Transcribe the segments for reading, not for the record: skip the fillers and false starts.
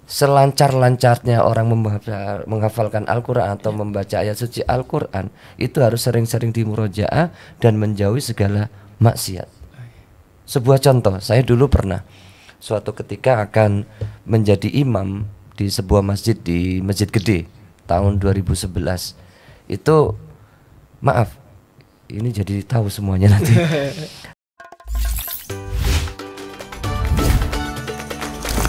selancar-lancarnya orang menghafalkan Al-Quran atau membaca ayat suci Al-Quran, itu harus sering-sering dimurojaah dan menjauhi segala maksiat. Sebuah contoh, saya dulu pernah suatu ketika akan menjadi imam di sebuah masjid di Masjid Gede tahun 2011. Itu maaf, ini jadi tahu semuanya nanti.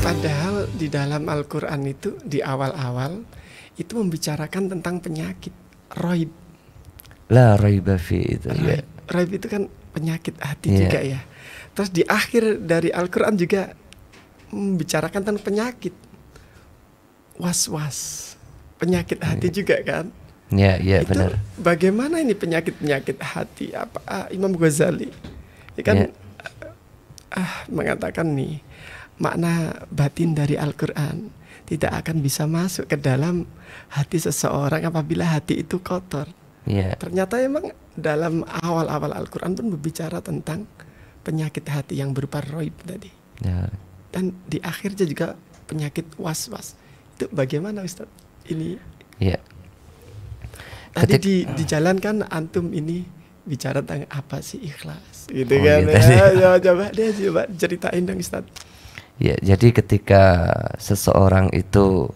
Padahal di dalam Al-Quran itu di awal-awal itu membicarakan tentang penyakit raib. La raiba fi itu. Ya. Raib itu kan penyakit hati juga ya. Terus di akhir dari Al-Quran juga membicarakan tentang penyakit was-was, penyakit hati juga kan. Ya, itu benar. Bagaimana ini penyakit-penyakit hati? Apa Imam Ghazali kan mengatakan nih, makna batin dari Al-Quran tidak akan bisa masuk ke dalam hati seseorang apabila hati itu kotor. Ternyata emang dalam awal-awal Al-Quran pun berbicara tentang penyakit hati yang berupa raib tadi. Dan di akhirnya juga penyakit was-was. Itu bagaimana Ustaz? Ini tadi dijalankan antum ini bicara tentang apa sih ikhlas gitu kan. Coba ceritain dong Ustaz. Ya, jadi ketika seseorang itu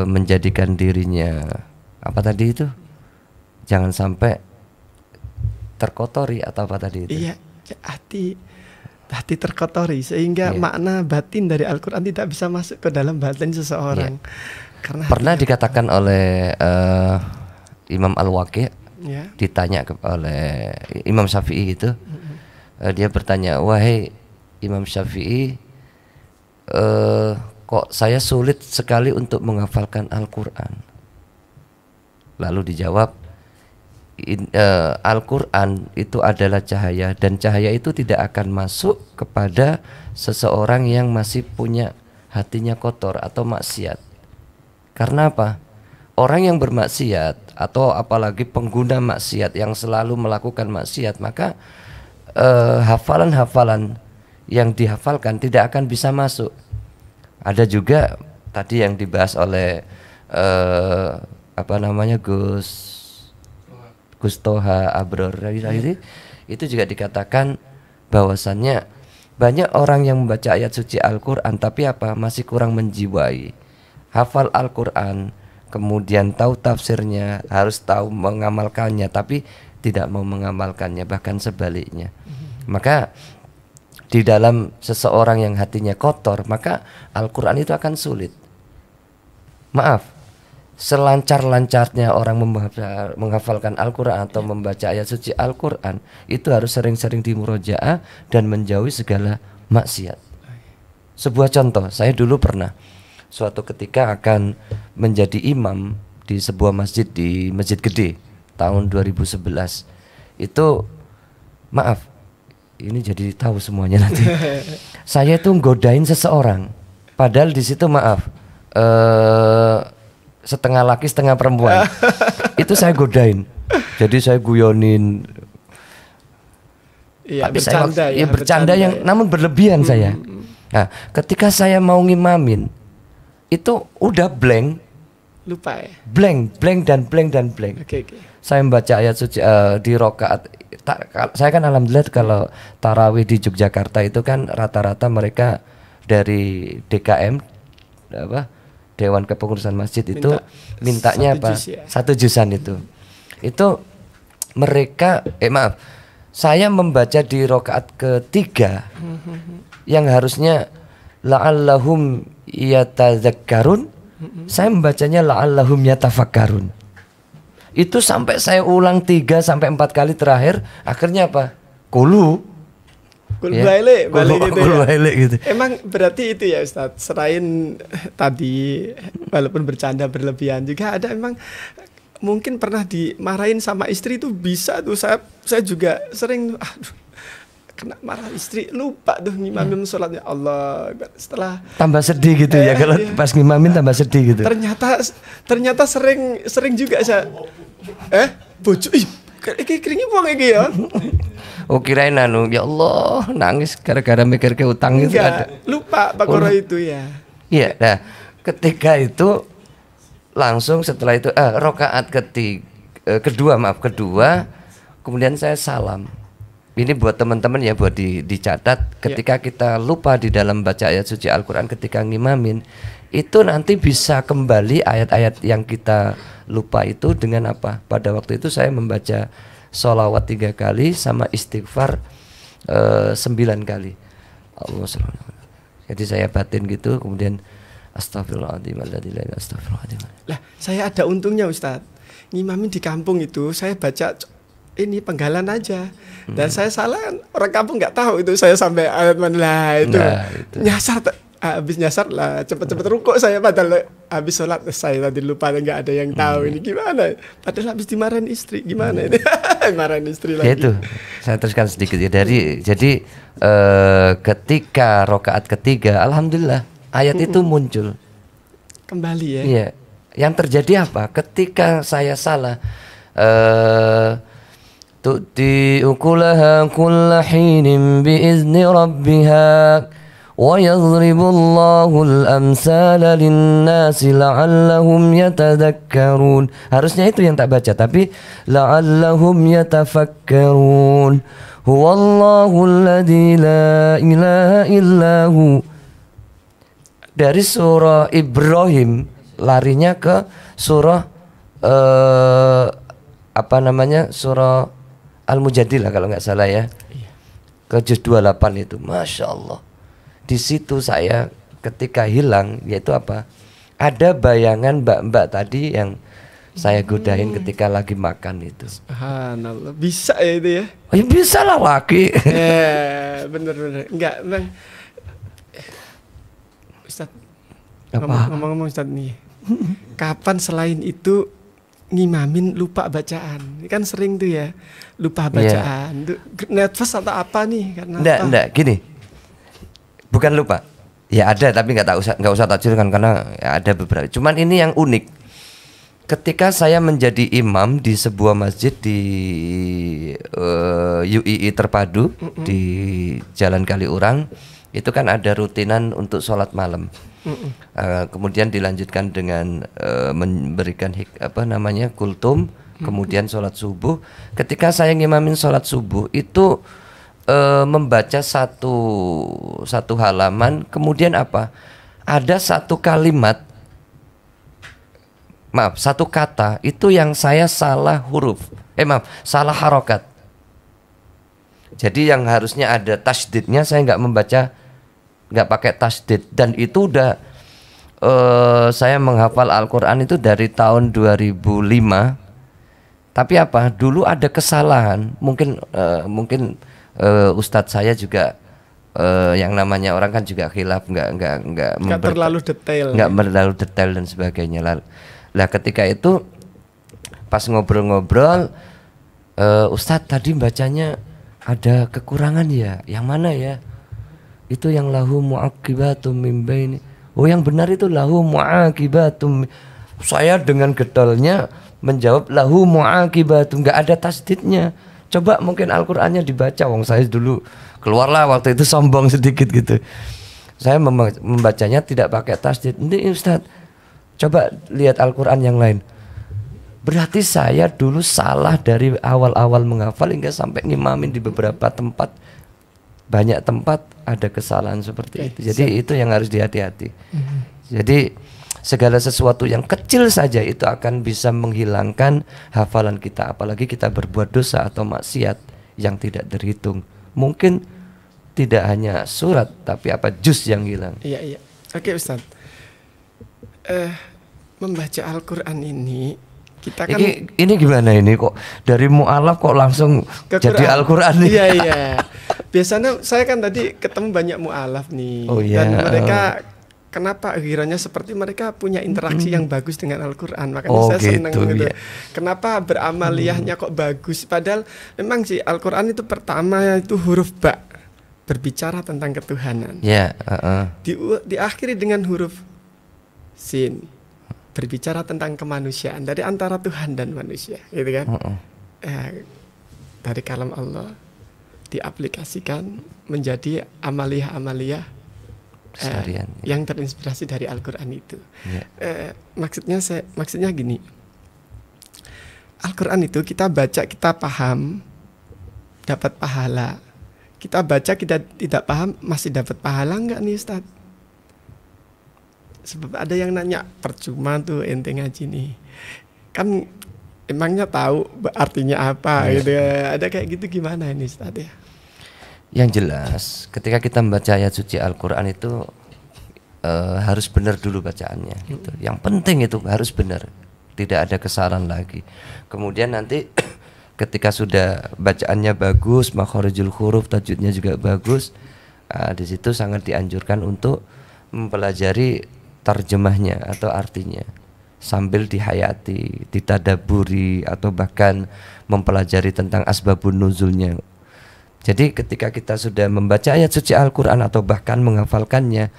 menjadikan dirinya apa tadi itu, jangan sampai terkotori atau apa tadi itu. Iya, hati terkotori sehingga makna batin dari Al-Quran tidak bisa masuk ke dalam batin seseorang. Karena pernah dikatakan oleh Imam Al-Waqi', ditanya oleh Imam Syafi'i itu, dia bertanya, wahai Imam Syafi'i, kok saya sulit sekali untuk menghafalkan Al-Quran. Lalu dijawab, Al-Quran itu adalah cahaya, dan cahaya itu tidak akan masuk kepada seseorang yang masih punya hatinya kotor atau maksiat. Karena apa? Orang yang bermaksiat atau apalagi pengguna maksiat yang selalu melakukan maksiat, maka hafalan-hafalan yang dihafalkan tidak akan bisa masuk. Ada juga tadi yang dibahas oleh Gus Toha Abror itu juga dikatakan bahwasannya banyak orang yang membaca ayat suci Al-Quran tapi masih kurang menjiwai, hafal Al-Quran, kemudian tahu tafsirnya, harus tahu mengamalkannya tapi tidak mau mengamalkannya, bahkan sebaliknya. Maka di dalam seseorang yang hatinya kotor, maka Al-Quran itu akan sulit. Maaf, selancar-lancarnya orang menghafalkan Al-Quran atau membaca ayat suci Al-Quran, itu harus sering-sering dimurojaah dan menjauhi segala maksiat. Sebuah contoh, saya dulu pernah suatu ketika akan menjadi imam di sebuah masjid di Masjid Gede tahun 2011. Itu maaf, ini jadi tahu semuanya nanti. Saya itu nggodain seseorang, padahal di situ setengah laki setengah perempuan. Itu saya godain. Jadi saya guyonin. Tapi bercanda yang namun berlebihan saya. Nah, ketika saya mau ngimamin, itu udah blank. Lupa ya? Blank. Okay. Saya membaca ayat suci di rokaat. Saya kan alhamdulillah kalau tarawih di Yogyakarta itu kan rata-rata mereka dari DKM Dewan Kepengurusan Masjid itu mintanya satu jusan itu mereka saya membaca di rokaat ketiga yang harusnya la'allahum yatadzakkarun, saya membacanya la'allahum yatafakkarun. Itu sampai saya ulang 3 sampai 4 kali terakhir, akhirnya Kulu balik gitu. Emang berarti itu ya Ustadz, selain tadi walaupun bercanda berlebihan juga ada emang mungkin pernah dimarahin sama istri itu bisa tuh. Saya juga sering kena marah istri, lupa tuh ngimamin sholatnya. Allah, setelah tambah sedih gitu ya kalau pas ngimamin tambah sedih gitu. Ternyata sering juga saya bojo keringnya buang iki ya. Oh kirain ya Allah nangis gara-gara mikir ke utang itu ada. Lupa Pak Koro itu ya. Iya, nah ketika itu langsung setelah itu rakaat kedua, kemudian saya salam. Ini buat teman-teman ya, buat dicatat. Ketika kita lupa di dalam baca ayat suci Al-Quran ketika ngimamin, itu nanti bisa kembali ayat-ayat yang kita lupa itu dengan apa? Pada waktu itu saya membaca sholawat 3 kali sama istighfar 9 kali. Jadi saya batin gitu, kemudian astagfirullahaladzim, astagfirullahaladzim. Lah, saya ada untungnya Ustadz. Ngimamin di kampung itu saya baca ini penggalan aja, dan saya salah, orang kampung nggak tahu itu saya sampai ayat mana lah itu. Nah, itu nyasar, habis nyasar lah cepet-cepet rukuk saya, padahal habis sholat saya tadi lupa, nggak ada yang tahu ini gimana, padahal habis dimarahin istri gimana ini. Marahin istri lagi. Itu saya teruskan sedikit ya, jadi ketika rakaat ketiga alhamdulillah ayat itu muncul kembali ya. Iya. Yang terjadi apa? Ketika saya salah, tu'ti ukulaha kulla hinin biizni rabbiha wa yadhribullahu al-amsala lin-nasi la'allahum yatadhakkarun. Harusnya itu yang tak baca, tapi la'allahum yatafakkarun. Huwallahu alladzi la ilaha illahu. Dari surah Ibrahim larinya ke surah surah Al-Mujadilah kalau nggak salah ya, ke juz 28 itu, masya Allah. Di situ saya ketika hilang, yaitu apa? Ada bayangan mbak-mbak tadi yang saya godain ketika lagi makan itu. Subhanallah, bisa ya itu ya? Oh, ya bisa lah laki. Bener-bener, enggak bang. Ustaz, ngomong-ngomong Ustaz nih, kapan selain itu ngimamin lupa bacaan? Ini kan sering tuh ya, lupa bacaan. Nervous atau apa nih? Karena enggak, gini. Bukan lupa. Ya ada, tapi nggak usah tak ceritakan karena ya ada beberapa. Cuman ini yang unik. Ketika saya menjadi imam di sebuah masjid di UII Terpadu di Jalan Kaliurang, itu kan ada rutinan untuk sholat malam. Kemudian dilanjutkan dengan memberikan kultum, kemudian sholat subuh. Ketika saya ngimamin sholat subuh itu membaca satu halaman, kemudian apa? Ada satu kalimat, satu kata itu yang saya salah huruf, salah harokat. Jadi yang harusnya ada tasdidnya saya nggak pakai tasdid, dan itu udah saya menghafal Al-Quran itu dari tahun 2005. Tapi apa? Dulu ada kesalahan, mungkin Ustadz saya juga yang namanya orang kan juga khilaf, nggak terlalu detail, dan sebagainya. Lah ketika itu pas ngobrol-ngobrol, Ustadz tadi bacanya ada kekurangan ya, yang mana ya? Itu yang lahu mu'aqibatum min baini. Oh yang benar itu lahu mu'aqibatum. Saya dengan getolnya menjawab lahu mu'aqibatum, nggak ada tasdidnya. Coba mungkin Al-Qur'annya dibaca, wong saya dulu keluarlah waktu itu sombong sedikit gitu. Saya membacanya tidak pakai tasdid. Ini Ustaz, coba lihat Al-Qur'an yang lain. Berarti saya dulu salah dari awal-awal menghafal hingga sampai ngimamin di beberapa tempat. Banyak tempat ada kesalahan seperti itu. Jadi itu yang harus dihati-hati. Jadi segala sesuatu yang kecil saja itu akan bisa menghilangkan hafalan kita, apalagi kita berbuat dosa atau maksiat yang tidak terhitung. Mungkin tidak hanya surat, tapi juz yang hilang. Iya. Oke Ustaz, membaca Al-Quran ini kita kan ini gimana ini kok dari mu'alaf kok langsung jadi Al-Quran nih? Iya. Biasanya saya kan tadi ketemu banyak mu'alaf nih, dan mereka kenapa akhirnya seperti mereka punya interaksi yang bagus dengan Al-Quran, makanya saya senang gitu. Kenapa beramaliyahnya kok bagus, padahal memang sih Al-Quran itu pertama itu huruf ba, berbicara tentang ketuhanan. Diakhiri dengan huruf sin, berbicara tentang kemanusiaan, dari antara Tuhan dan manusia, gitu kan? Dari kalam Allah diaplikasikan menjadi amaliyah-amaliyah yang terinspirasi dari Al-Quran itu. Maksudnya gini, Al-Quran itu kita baca, kita paham, dapat pahala. Kita baca, kita tidak paham, masih dapat pahala enggak nih Ustaz? Sebab ada yang nanya, percuma tuh ente ngaji nih, kan emangnya tahu artinya apa gitu ya. Ada kayak gitu, gimana ini Ustaz ya? Yang jelas ketika kita membaca ayat suci Al-Quran itu harus benar dulu bacaannya gitu. Yang penting itu harus benar, tidak ada kesalahan lagi. Kemudian nanti ketika sudah bacaannya bagus, makhorijul huruf, tajwidnya juga bagus, di situ sangat dianjurkan untuk mempelajari terjemahnya atau artinya sambil dihayati, ditadaburi, atau bahkan mempelajari tentang asbabun nuzulnya. Jadi ketika kita sudah membaca ayat suci Al-Quran atau bahkan menghafalkannya,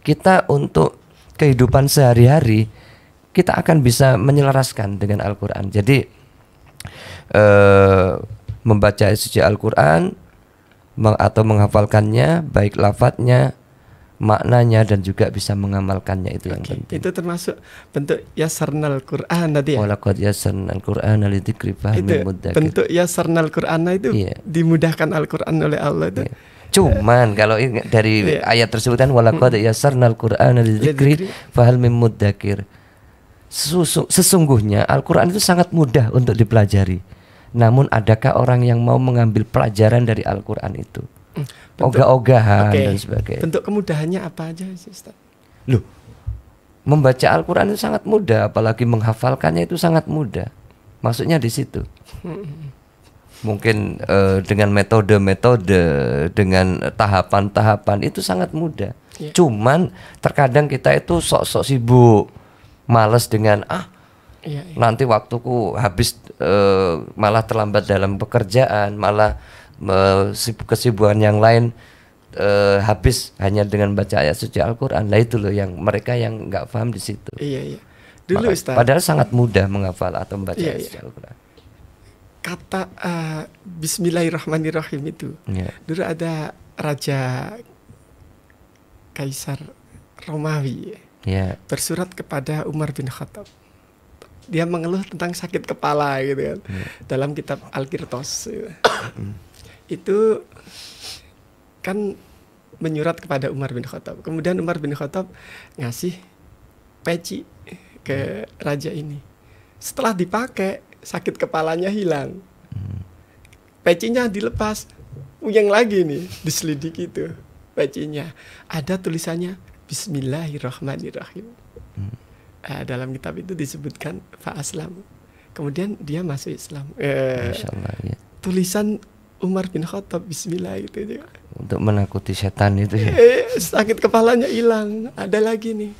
kita untuk kehidupan sehari-hari kita akan bisa menyelaraskan dengan Al-Quran. Jadi membaca ayat suci Al-Quran atau menghafalkannya, baik lafadznya, maknanya, dan juga bisa mengamalkannya, itu yang penting. Itu termasuk bentuk yasarnal Quran tadi ya? Walaqad yasarnal Qur'ana lidzikri fahal min mudzakir. Bentuk yasarnal Quran itu dimudahkan Al-Quran oleh Allah itu. Cuman kalau dari ayat tersebut kan walaqad yasarnal Qur'ana lidzikri fahal min mudzakir. Sesungguhnya Al-Quran itu sangat mudah untuk dipelajari. Namun adakah orang yang mau mengambil pelajaran dari Al-Quran itu? Ogah-ogahan dan sebagainya. Bentuk kemudahannya apa aja sih Ustaz? Loh, membaca Al-Quran itu sangat mudah, apalagi menghafalkannya itu sangat mudah. Maksudnya di situ. Mungkin dengan metode-metode, dengan tahapan-tahapan itu sangat mudah. Cuman terkadang kita itu sok-sok sibuk, malas dengan nanti waktuku habis, malah terlambat dalam pekerjaan, malah kesibukan yang lain habis hanya dengan baca ayat suci Al-Quran. Nah itu loh yang mereka yang nggak paham di situ. Iya. Dulu Ustaz, padahal sangat mudah menghafal atau membaca ayat suci Al-Quran. Kata Bismillahirrahmanirrahim itu, dulu ada raja Kaisar Romawi bersurat kepada Umar bin Khattab. Dia mengeluh tentang sakit kepala gitu kan, dalam kitab Al-Qirtos. Itu kan menyurat kepada Umar bin Khattab. Kemudian Umar bin Khattab ngasih peci ke raja ini. Setelah dipakai, sakit kepalanya hilang. Pecinya dilepas, uyang lagi nih, diselidiki itu pecinya. Ada tulisannya Bismillahirrahmanirrahim. Dalam kitab itu disebutkan fa'aslam. Kemudian dia masuk Islam. Tulisan Umar bin Khattab Bismillah itu juga. Untuk menakuti setan itu ya. Sakit kepalanya hilang. Ada lagi nih.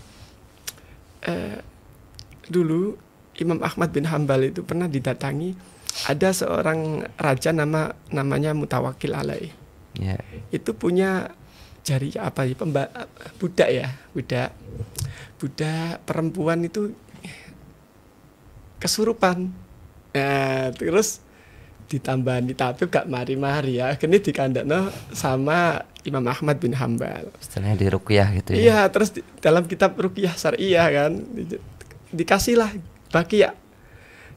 Dulu Imam Ahmad bin Hambal itu pernah didatangi. Ada seorang raja namanya Mutawakkil alaih. Itu punya jari apa ya, budak ya, budak perempuan itu kesurupan. Terus ditambahin tabib gak mari-mari ya, akhirnya dikandakno sama Imam Ahmad bin Hambal. Istilahnya di ruqyah gitu ya. Iya, terus dalam kitab ruqyah syariah kan dikasihlah bakia,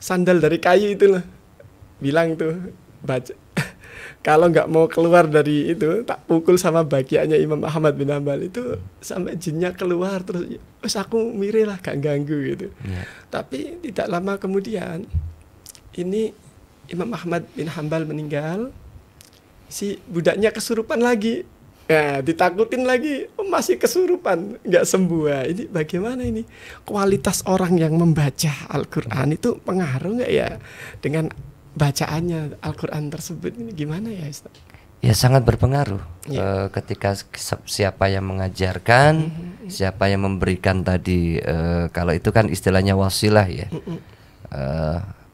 sandal dari kayu itu loh. Bilang tuh baca, kalau nggak mau keluar dari itu tak pukul sama bagiannya Imam Ahmad bin Hambal itu sampai jinnya keluar. Terus aku mirip lah, gak ganggu gitu. Tapi tidak lama kemudian ini Imam Ahmad bin Hambal meninggal, si budaknya kesurupan lagi. Ditakutin lagi, masih kesurupan, nggak sembuh. Ini bagaimana ini? Kualitas orang yang membaca Al-Quran itu pengaruh nggak ya dengan bacaannya Al-Quran tersebut? Ini gimana ya Ustaz? Ya sangat berpengaruh. Ketika siapa yang mengajarkan, siapa yang memberikan tadi, kalau itu kan istilahnya wasilah ya.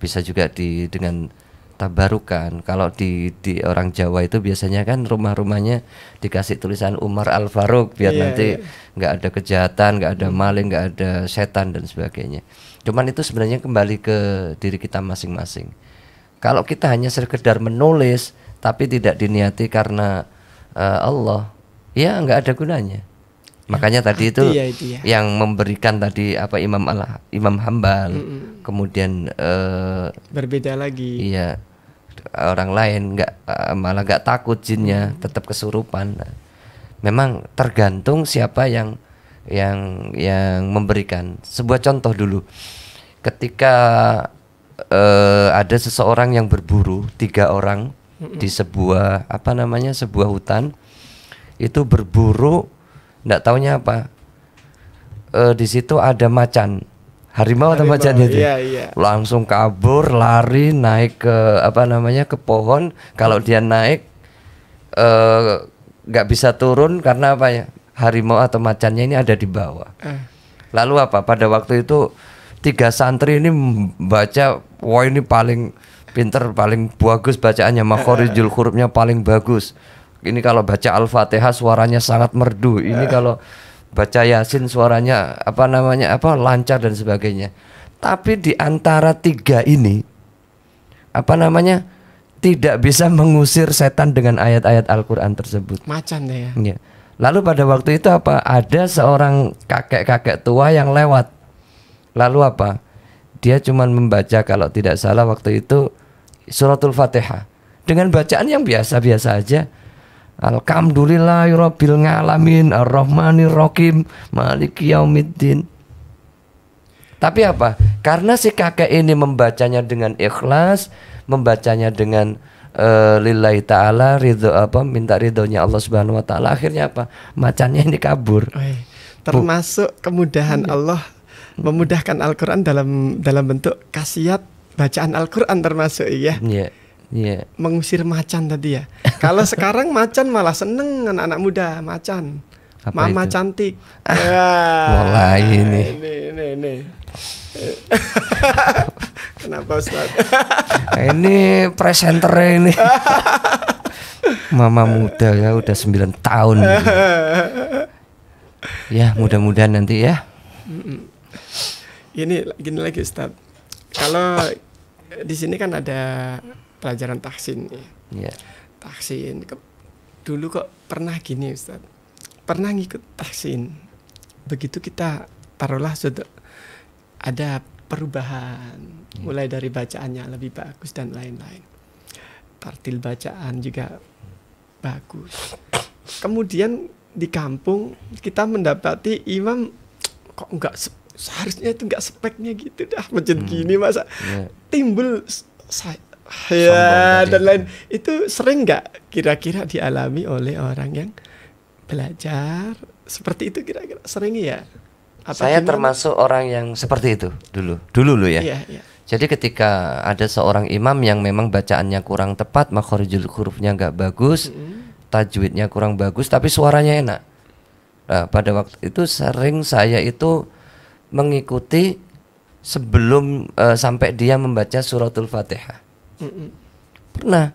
Bisa juga dengan tabarukan. Kalau di orang Jawa itu biasanya kan rumah-rumahnya dikasih tulisan Umar Al-Faruq biar nanti nggak ada kejahatan, nggak ada maling, nggak ada setan dan sebagainya. Cuman itu sebenarnya kembali ke diri kita masing-masing. Kalau kita hanya sekedar menulis tapi tidak diniati karena Allah, ya nggak ada gunanya. Makanya tadi itu ya. yang memberikan tadi apa Imam Hambal, kemudian berbeda lagi. Iya, orang lain malah nggak takut jinnya, tetap kesurupan. Memang tergantung siapa yang memberikan. Sebuah contoh dulu, ketika ada seseorang yang berburu, 3 orang di sebuah sebuah hutan, itu berburu. Nggak taunya apa, di situ ada macan, harimau atau macan itu, langsung kabur, lari naik ke ke pohon. Kalau dia naik nggak bisa turun karena apa ya, harimau atau macannya ini ada di bawah. Lalu apa? Pada waktu itu 3 santri ini membaca, wah ini paling pinter, paling bagus bacaannya, makhorijul hurufnya paling bagus. Ini kalau baca Al-Fatihah suaranya sangat merdu. Ini kalau baca Yasin suaranya lancar dan sebagainya. Tapi di antara 3 ini tidak bisa mengusir setan dengan ayat-ayat Al-Qur'an tersebut. Macan ya. Ya. Lalu pada waktu itu ada seorang kakek-kakek tua yang lewat. Lalu dia cuma membaca, kalau tidak salah waktu itu, suratul Fatihah dengan bacaan yang biasa-biasa aja. Alhamdulillahirabbil alamin arrahmanirrahim maliki yaumiddin. Tapi karena si kakek ini membacanya dengan ikhlas, membacanya dengan lillahi ta'ala, minta ridhonya Allah Subhanahu wa taala, akhirnya macannya ini kabur. Termasuk kemudahan Allah memudahkan Al-Qur'an dalam bentuk khasiat bacaan Al-Qur'an, termasuk ya. Yeah. Mengusir macan tadi ya. Kalau sekarang macan malah seneng, anak-anak muda macan. Mama itu? Cantik. Mulai ini. Kenapa Ustaz? Ini presenter ini. Mama muda ya, udah 9 tahun. Ya, mudah-mudahan nanti ya. Ini gini lagi Ustaz. Kalau di sini kan ada pelajaran tahsin ya. Tahsin. Dulu kok pernah gini Ustaz. Pernah ngikut tahsin. Begitu kita taruhlah sudah ada perubahan, mulai dari bacaannya lebih bagus dan lain-lain. Tartil bacaan juga bagus. Kemudian di kampung kita mendapati imam kok enggak seharusnya itu enggak speknya gitu dah, macam gini masa timbul dan lain. Itu sering nggak kira-kira dialami oleh orang yang belajar seperti itu, kira-kira sering ya? Saya termasuk orang yang seperti itu dulu ya. Iya. Jadi ketika ada seorang imam yang memang bacaannya kurang tepat, makhorijul hurufnya nggak bagus, tajwidnya kurang bagus, tapi suaranya enak. Nah, pada waktu itu sering saya itu mengikuti sebelum sampai dia membaca suratul Fatihah. Pernah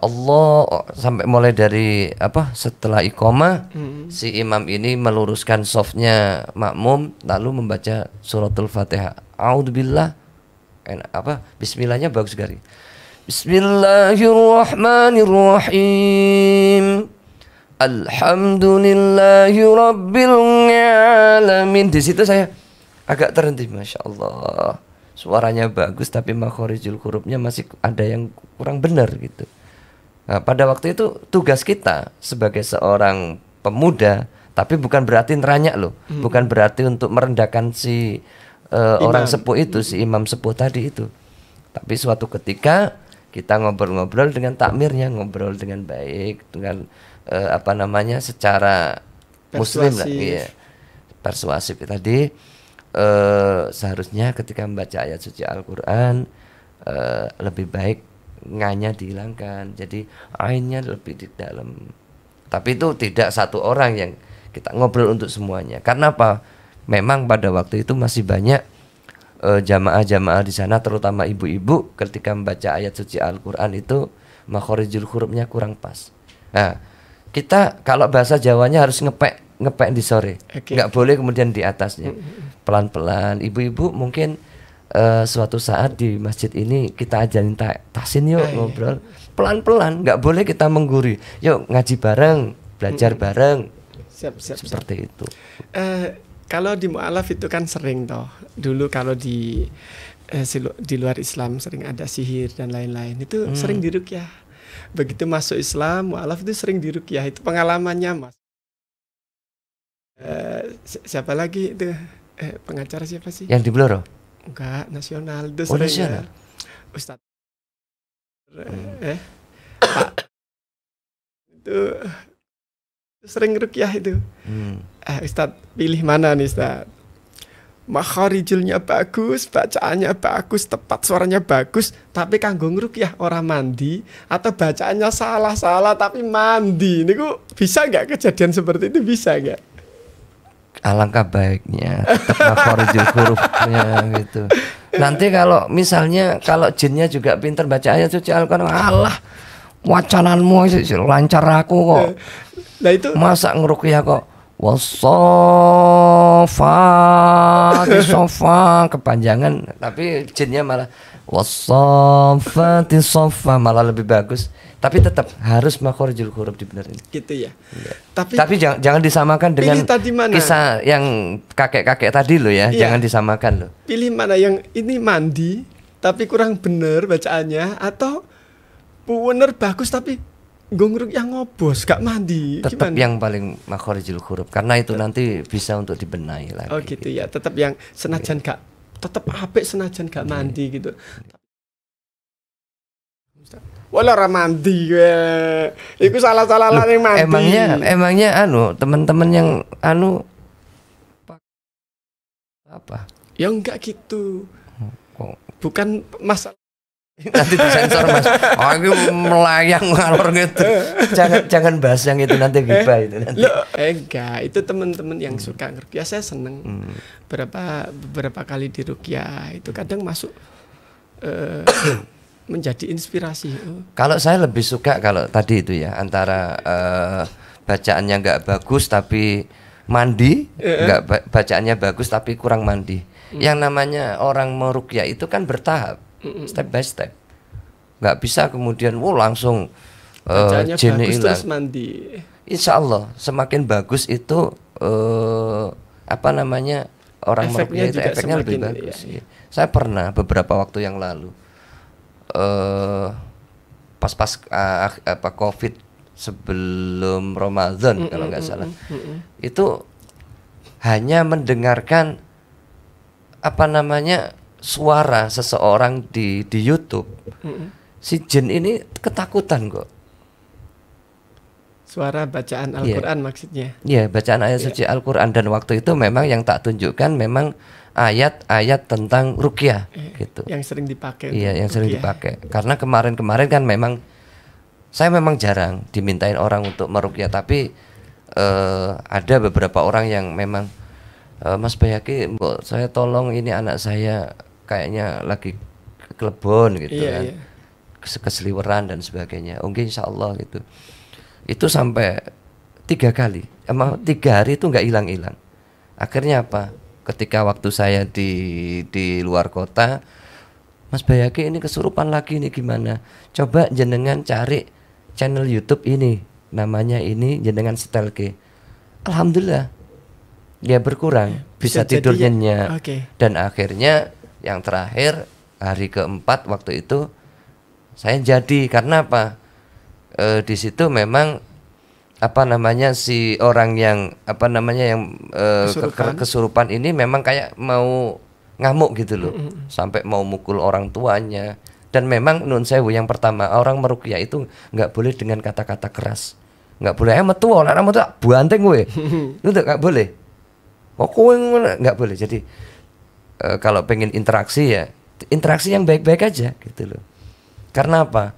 Allah sampai mulai dari setelah iqamah, si imam ini meluruskan softnya makmum, lalu membaca suratul Fatihah. A'udzubillah, Bismillahnya bagus sekali. Bismillahirrahmanirrahim. Alhamdulillahi rabbil alamin. Di situ saya agak terhenti, masya Allah. Suaranya bagus tapi makhorijul hurufnya masih ada yang kurang benar gitu. Nah, pada waktu itu tugas kita sebagai seorang pemuda, tapi bukan berarti neranyak loh, bukan berarti untuk merendahkan si orang sepuh itu, si imam sepuh tadi itu. Tapi suatu ketika kita ngobrol-ngobrol dengan takmirnya, ngobrol dengan baik, dengan secara muslim lah, iya, persuasif tadi. Seharusnya ketika membaca ayat suci Al-Quran lebih baik nganya dihilangkan, jadi ainnya lebih di dalam. Tapi itu tidak satu orang yang kita ngobrol untuk semuanya. Karena apa? Memang pada waktu itu masih banyak jamaah-jamaah di sana, terutama ibu-ibu, ketika membaca ayat suci Al-Quran itu makhorijul hurufnya kurang pas. Nah, kita kalau bahasa Jawanya harus ngepek di sore, nggak boleh kemudian di atasnya. Pelan-pelan, ibu-ibu mungkin suatu saat di masjid ini kita ajarin tahsin yuk, ngobrol pelan-pelan, nggak boleh kita menggurui. Yuk ngaji bareng, belajar bareng. Siap. Seperti itu. Kalau di mu'alaf itu kan sering toh. Dulu kalau di luar Islam sering ada sihir dan lain-lain. Itu sering diruqyah. Begitu masuk Islam, mu'alaf itu sering diruqyah. Itu pengalamannya, Mas. Siapa lagi itu? Pengacara siapa sih? Yang di Blora? Enggak, nasional. Itu sering nasional. Ustadz. Pak. Itu sering ruqyah itu. Ustadz, pilih mana nih Ustadz? Makharijulnya bagus, bacaannya bagus, tepat suaranya bagus, tapi kanggo ngruqyah orang mandi, atau bacaannya salah tapi mandi. Niku bisa nggak kejadian seperti itu, bisa nggak? Alangkah baiknya tetap makharijul hurufnya gitu. Nanti kalau misalnya kalau jinnya juga pinter baca ayat suci Al-Qur'an, alah wacananmu lancar aku kok. Nah itu masa ngeruqyah kok wassafati sofa kepanjangan, tapi jinnya malah wassafati sofa malah lebih bagus. Tapi tetap harus makharijul huruf dibenerin. Gitu ya. Tapi jangan disamakan dengan kisah yang kakek-kakek tadi loh ya. Iya. Jangan disamakan loh. Pilih mana yang ini mandi tapi kurang bener bacaannya, atau bener bagus tapi gongruk yang ngobos gak mandi. Tetap yang paling makharijul huruf, karena itu nanti bisa untuk dibenahi lagi. Oh gitu ya. Tetap yang senajan gak, tetap apik senajan gak mandi gitu. Wala ora mandi gue. Iku salah-salah yang mandi. Emangnya teman-teman yang apa? Ya enggak gitu. Bukan masalah. Nanti disensor Mas. Oh, itu melayang ngalor gitu. Jangan bahas yang itu, nanti gibah itu nanti. Enggak, itu teman-teman yang suka ngeruqyah, saya seneng. Beberapa kali di ruqyah itu kadang masuk menjadi inspirasi. Kalau saya lebih suka kalau tadi itu ya, antara bacaannya nggak bagus tapi mandi, nggak bacaannya bagus tapi kurang mandi. Yang namanya orang meruqyah itu kan bertahap, step by step. Nggak bisa kemudian langsung jinnya bagus terus mandi. Insya Allah semakin bagus itu orang meruqyah itu efeknya lebih bagus. Ya. Saya pernah beberapa waktu yang lalu pas COVID sebelum Ramadan kalau nggak salah, itu hanya mendengarkan suara seseorang di YouTube, si jin ini ketakutan kok. Suara bacaan Al-Quran maksudnya? Iya, bacaan ayat suci Al-Quran, dan waktu itu memang yang tak tunjukkan memang ayat-ayat tentang ruqyah gitu. Yang sering dipakai. Iya, yang sering dipakai. Karena kemarin-kemarin kan memang saya jarang dimintain orang untuk meruqyah, tapi ada beberapa orang yang memang Mas Bayaki, saya tolong ini anak saya kayaknya lagi kelebon gitu kan. Keseliweran dan sebagainya. Oke, insyaallah gitu. Itu sampai 3 kali. Emang 3 hari itu nggak hilang-hilang. Akhirnya apa? Ketika waktu saya di luar kota, Mas Bayaki ini kesurupan lagi nih, gimana? Coba jenengan cari channel YouTube ini, namanya ini jenengan setelke. Alhamdulillah, dia berkurang, bisa tidur nyenyak. Dan akhirnya yang terakhir hari keempat waktu itu saya jadi, karena apa? Di situ memang si orang yang kesurupan ini memang kayak mau ngamuk gitu loh, sampai mau mukul orang tuanya. Dan memang nun sewu, yang pertama orang meruqyah itu nggak boleh dengan kata-kata keras, nggak boleh metu orang metu buanting gue, itu nggak boleh. Nggak boleh. Jadi kalau pengen interaksi ya interaksi yang baik-baik aja gitu loh. Karena apa?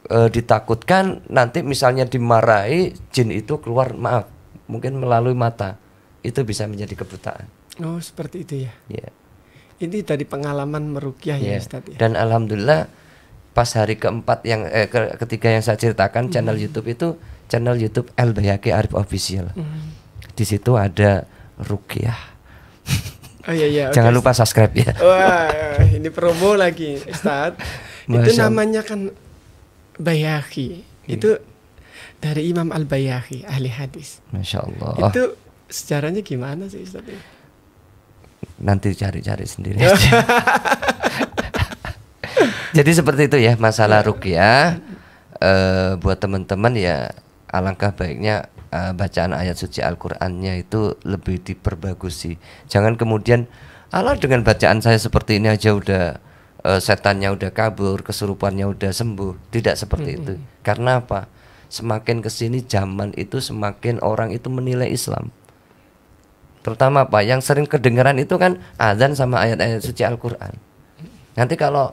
Ditakutkan nanti misalnya dimarahi, jin itu keluar, maaf, mungkin melalui mata, itu bisa menjadi kebutaan. Oh, seperti itu ya. Yeah. Ini dari pengalaman meruqyah ya Ustaz ya. Dan alhamdulillah pas hari keempat yang ketiga yang saya ceritakan, channel YouTube itu channel YouTube Al Bayaki Arif Official. Di situ ada ruqyah. Oh iya. Jangan lupa subscribe ya. Wah, ini promo lagi Ustaz. Itu namanya kan Bayaki. Itu Dari Imam Al-Baihaqi, ahli hadis. Masya Allah. Itu sejarahnya gimana sih Ustaz? Nanti cari-cari sendiri aja. Jadi seperti itu ya masalah ruqyah. Buat teman-teman ya alangkah baiknya bacaan ayat suci Al-Qur'annya itu lebih diperbagusi. Jangan kemudian Allah dengan bacaan saya seperti ini aja udah setannya udah kabur, kesurupannya udah sembuh. Tidak seperti itu. Karena apa? Semakin kesini zaman itu semakin orang itu menilai Islam. Terutama apa? Yang sering kedengaran itu kan azan sama ayat-ayat suci Al-Qur'an. Nanti kalau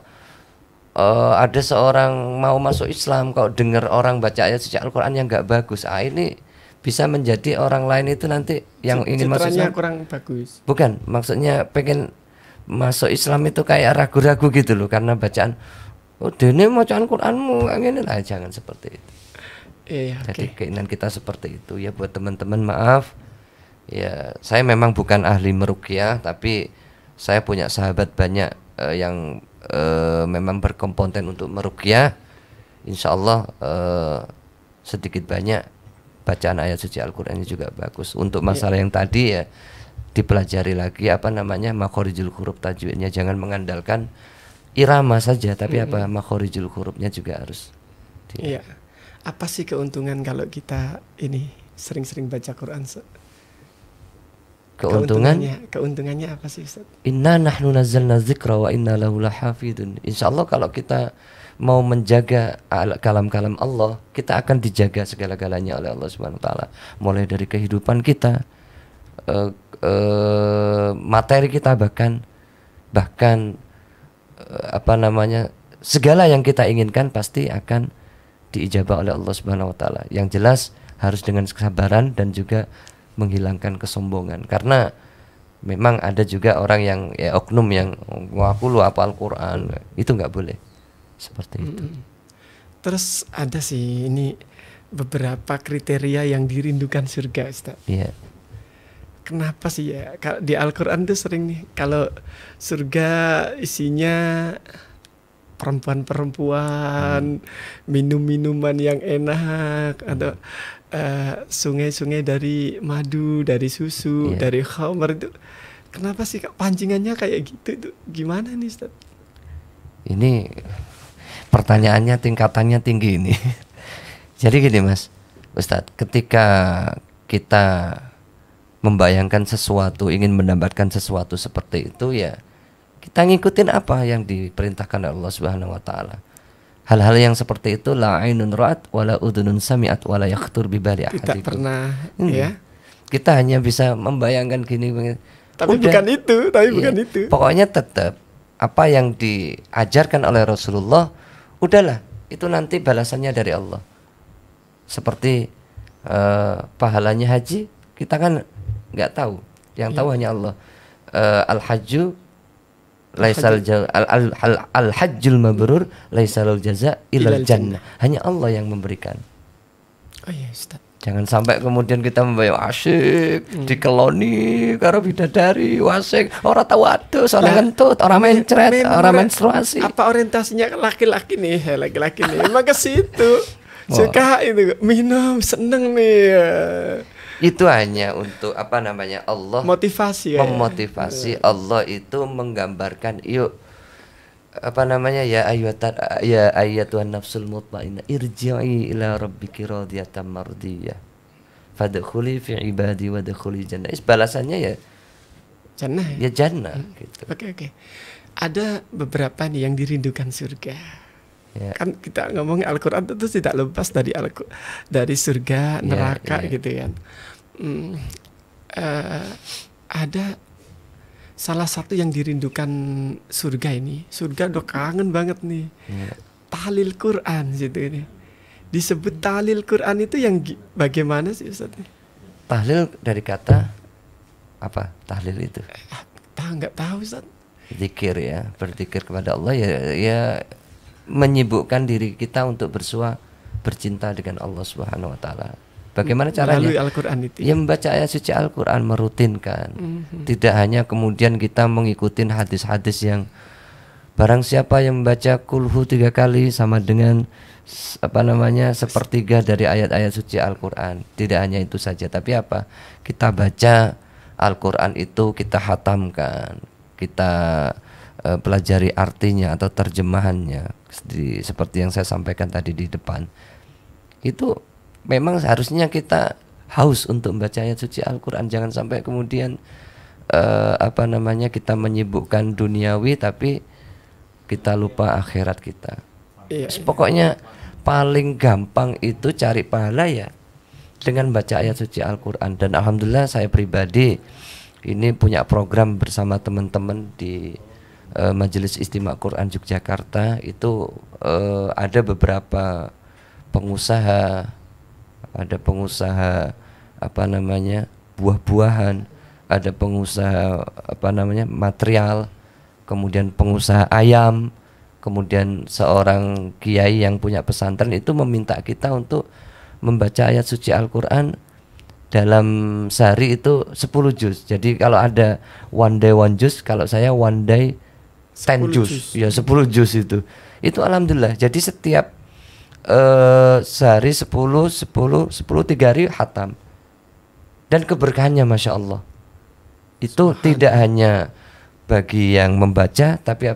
ada seorang mau masuk Islam, kalau dengar orang baca ayat suci Al-Qur'an yang nggak bagus, ini bisa menjadi orang lain itu nanti yang ingin masuk Islam kurang bagus. Bukan, maksudnya pengen masuk Islam itu kayak ragu-ragu gitu loh karena bacaan. Oh, dene bacaan Qur'anmu ngene lah, jangan seperti itu. Jadi keinginan kita seperti itu ya. Buat teman-teman maaf ya, saya memang bukan ahli meruqyah, tapi saya punya sahabat banyak yang memang berkompeten untuk meruqyah. Insya Allah sedikit banyak bacaan ayat suci Al-Qur'an ini juga bagus. Untuk masalah yang tadi ya dipelajari lagi makhorijul huruf, tajwidnya. Jangan mengandalkan irama saja, tapi makhorijul hurufnya juga harus. Iya. Apa sih keuntungan kalau kita ini sering-sering baca Quran? Keuntungannya apa sih Ustaz? Inna nahnu nazzalna dzikra wa inna lahu lahafidun. Insyaallah kalau kita mau menjaga kalam-kalam Allah, kita akan dijaga segala-galanya oleh Allah Subhanahu wa taala. Mulai dari kehidupan kita, materi kita, bahkan segala yang kita inginkan pasti akan diijabah oleh Allah Subhanahu wa taala. Yang jelas harus dengan kesabaran dan juga menghilangkan kesombongan. Karena memang ada juga orang yang oknum yang ngaku lu hafal Al-Qur'an. Itu nggak boleh. Seperti itu. Terus ada sih ini beberapa kriteria yang dirindukan surga, Ustaz. Iya. Kenapa sih ya? Kalau di Al-Qur'an tuh sering nih kalau surga isinya perempuan-perempuan, minum-minuman yang enak, atau sungai-sungai dari madu, dari susu, dari khamar itu. Kenapa sih pancingannya kayak gitu? Itu gimana nih Ustaz? Ini pertanyaannya tingkatannya tinggi ini. Jadi gini Mas Ustadz, ketika kita membayangkan sesuatu, ingin mendapatkan sesuatu seperti itu ya, kita ngikutin apa yang diperintahkan oleh Allah Subhanahu wa taala. Hal-hal yang seperti itu la ainun ra'at wala udhunun sami'at wala yakhtur bi bali ahadikum. Tidak pernah ya. Kita hanya bisa membayangkan gini. Tapi bukan itu. Pokoknya tetap apa yang diajarkan oleh Rasulullah, udahlah, itu nanti balasannya dari Allah. Seperti pahalanya haji, kita kan nggak tahu. Yang tahu hanya Allah. Al-hajju al-hajjul mabrur laisalul jaza ilal jannah. Hanya Allah yang memberikan. Oh iya Ustaz. Jangan sampai kemudian kita membayang asyik dikeloni karo bidadari, wasik, orang tahu adus, orang ngentut, orang mencret, orang menstruasi. Apa orientasinya laki-laki nih? Laki-laki nih emang ke situ. Suka itu minum, seneng nih. Itu hanya untuk Allah motivasi memotivasi. Allah itu menggambarkan ya ayyatuhan nafsul mutmainnah irji'i ila rabbiki radiyatan mardiyah fadkhuli fi ibadi wadkhuli jannah. Balasannya ya jannah. Ya jannah gitu. Oke. Ada beberapa nih yang dirindukan surga. Ya. Kan kita ngomong Al-Qur'an itu tidak lepas dari surga, neraka gitu kan. Ada salah satu yang dirindukan surga ini. Surga udah kangen banget nih. Tahlil Quran gitu ini. Disebut tahlil Quran itu yang bagaimana sih Ustaz? Tahlil dari kata apa? Tahlil itu? Nggak tahu Ustaz. Zikir ya, berzikir kepada Allah ya menyibukkan diri kita untuk bercinta dengan Allah Subhanahu wa taala. Bagaimana caranya? Melalui Al-Qur'an itu. Ya membaca ayat suci Al-Qur'an, merutinkan. Tidak hanya kemudian kita mengikuti hadis-hadis yang Barang siapa yang membaca kulhu 3 kali sama dengan sepertiga dari ayat-ayat suci Al-Quran. Tidak hanya itu saja, tapi apa? Kita baca Al-Quran itu, kita hatamkan, kita pelajari artinya atau terjemahannya, seperti yang saya sampaikan tadi di depan. Itu memang seharusnya kita haus untuk membaca ayat suci Al-Quran. Jangan sampai kemudian kita menyibukkan duniawi tapi kita lupa akhirat kita. Pokoknya paling gampang itu cari pahala ya dengan baca ayat suci Al-Quran. Dan alhamdulillah saya pribadi ini punya program bersama teman-teman di Majelis Istimewa Quran Yogyakarta. Itu ada beberapa pengusaha, ada pengusaha buah-buahan, ada pengusaha material, kemudian pengusaha ayam, kemudian seorang kiai yang punya pesantren itu meminta kita untuk membaca ayat suci Al-Quran dalam sehari itu 10 juz. Jadi kalau ada one day one juz, kalau saya one day 10 juz, ya 10 juz itu alhamdulillah. Jadi setiap sehari 10 3 hari khatam. Dan keberkahannya Masya Allah itu tidak hanya bagi yang membaca, tapi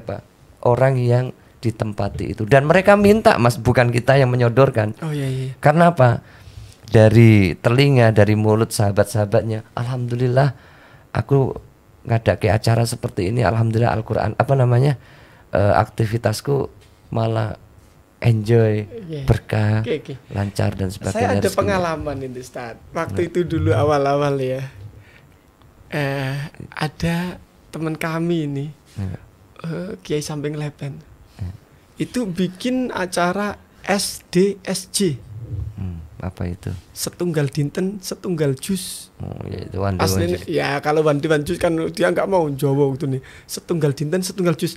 orang yang ditempati itu. Dan mereka minta Mas, bukan kita yang menyodorkan. Karena apa? Dari telinga, dari mulut sahabat-sahabatnya, alhamdulillah aku ngadaki acara seperti ini, alhamdulillah Al-Quran aktivitasku malah enjoy, berkah, lancar dan sebagainya. Saya ada pengalaman ini Ustaz. Waktu itu dulu awal-awal ya, ada teman kami ini, Kiai Samping Lepen, itu bikin acara SDSJ. Apa itu? Setunggal dinten, setunggal jus. Itu aslinya ya, kalau wanti-wan jus kan dia nggak mau Jawa gitu nih. Setunggal dinten, setunggal jus.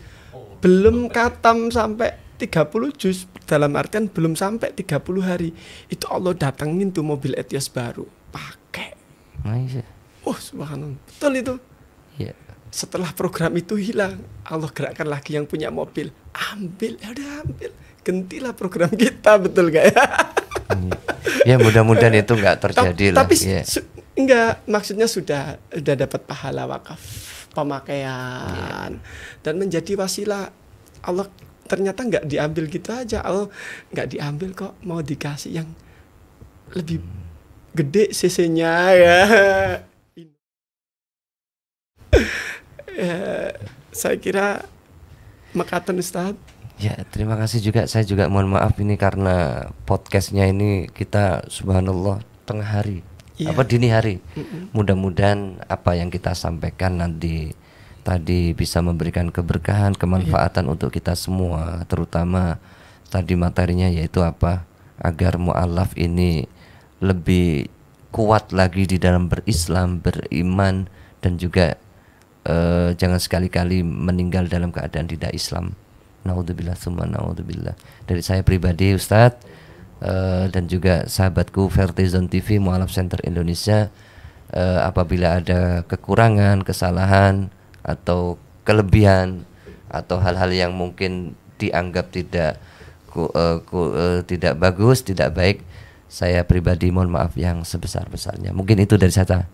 Belum katam sampai 30 juz, dalam artian belum sampai 30 hari itu Allah datangin tuh mobil Etios baru pakai. Subhanallah, betul itu. Setelah program itu hilang, Allah gerakkan lagi yang punya mobil, ambil, gentilah program kita, betul gak ya? Ya mudah-mudahan itu nggak terjadi lah. Tapi enggak, maksudnya sudah dapat pahala wakaf pemakaian dan menjadi wasilah. Allah ternyata nggak diambil gitu aja, Allah nggak diambil kok, mau dikasih yang lebih gede cc-nya ya. Saya kira makatan Ustaz. Ya, terima kasih juga. Saya juga mohon maaf ini karena podcastnya ini kita subhanallah tengah hari, dini hari. Mudah-mudahan apa yang kita sampaikan nanti tadi bisa memberikan keberkahan, kemanfaatan untuk kita semua, terutama tadi materinya yaitu agar mu'alaf ini lebih kuat lagi di dalam berislam, beriman, dan juga jangan sekali-kali meninggal dalam keadaan tidak Islam. Naudzubillah summa naudzubillah. Dari saya pribadi Ustadz dan juga sahabatku Vertizon TV Mu'alaf Center Indonesia, apabila ada kekurangan, kesalahan atau kelebihan atau hal-hal yang mungkin dianggap tidak bagus, tidak baik, saya pribadi mohon maaf yang sebesar-besarnya. Mungkin itu dari saya.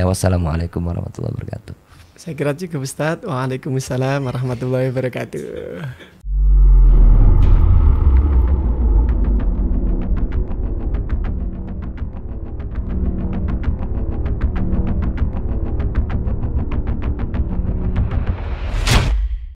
Wassalamualaikum warahmatullahi wabarakatuh. Saya kira juga Ustaz. Waalaikumsalam warahmatullahi wabarakatuh.